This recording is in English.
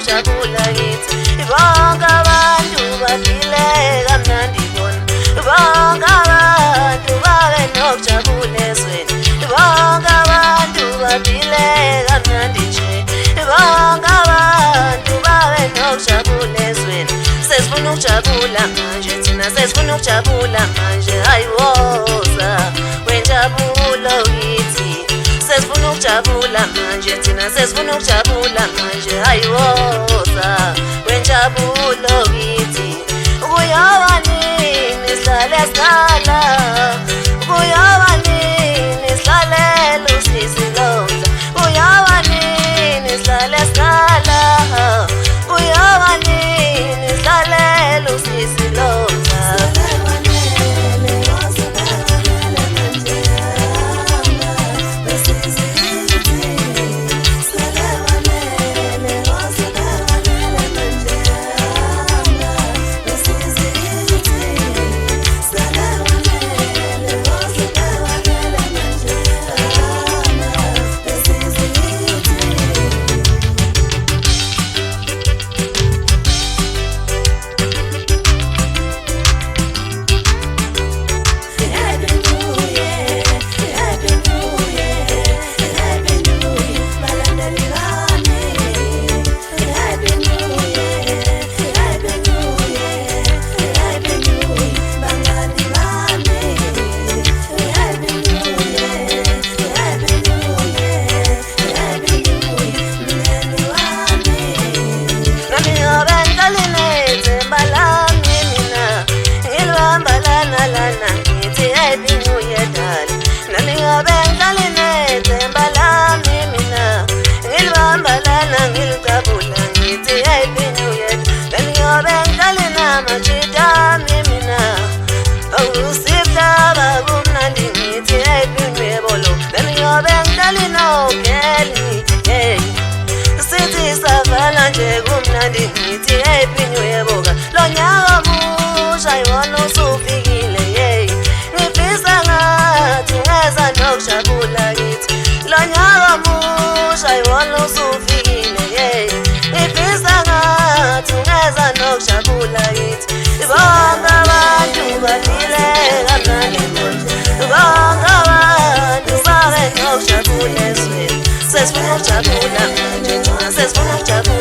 nokujabula kithi bonke abantu baphile kamnandi bona bonke abantu babe nokujabula ezweni bonke abantu baphile kamnandi nje bonke abantu babe nokujabula ezweni sesifuna ukujabula manje thina sesifuna ukujabula manje hayiwoza wenjabulo kithi sesifuna ukujabula manje thina sesifuna ukujabula manje hayiwoza wenjabulo kithi kuyoba nini sihlale sikhala kuyoba nini sihlalela usisi lonza kuyoba nini sihlale sikhala kuyoba nini sihlalela usisi lonza ngithi ephinyo yeboka lo nyaka musha yona usufikile ngifisa ngathi ngeza nokujabula kithi lo nyaka musha yona usufikile ngifisa ngathi ngeza nokujabula kithi bonke abantu baphile kamnandi bonke abantu babe nokujabula ezweni sesifuna ukujabula manje sesifuna ukujabula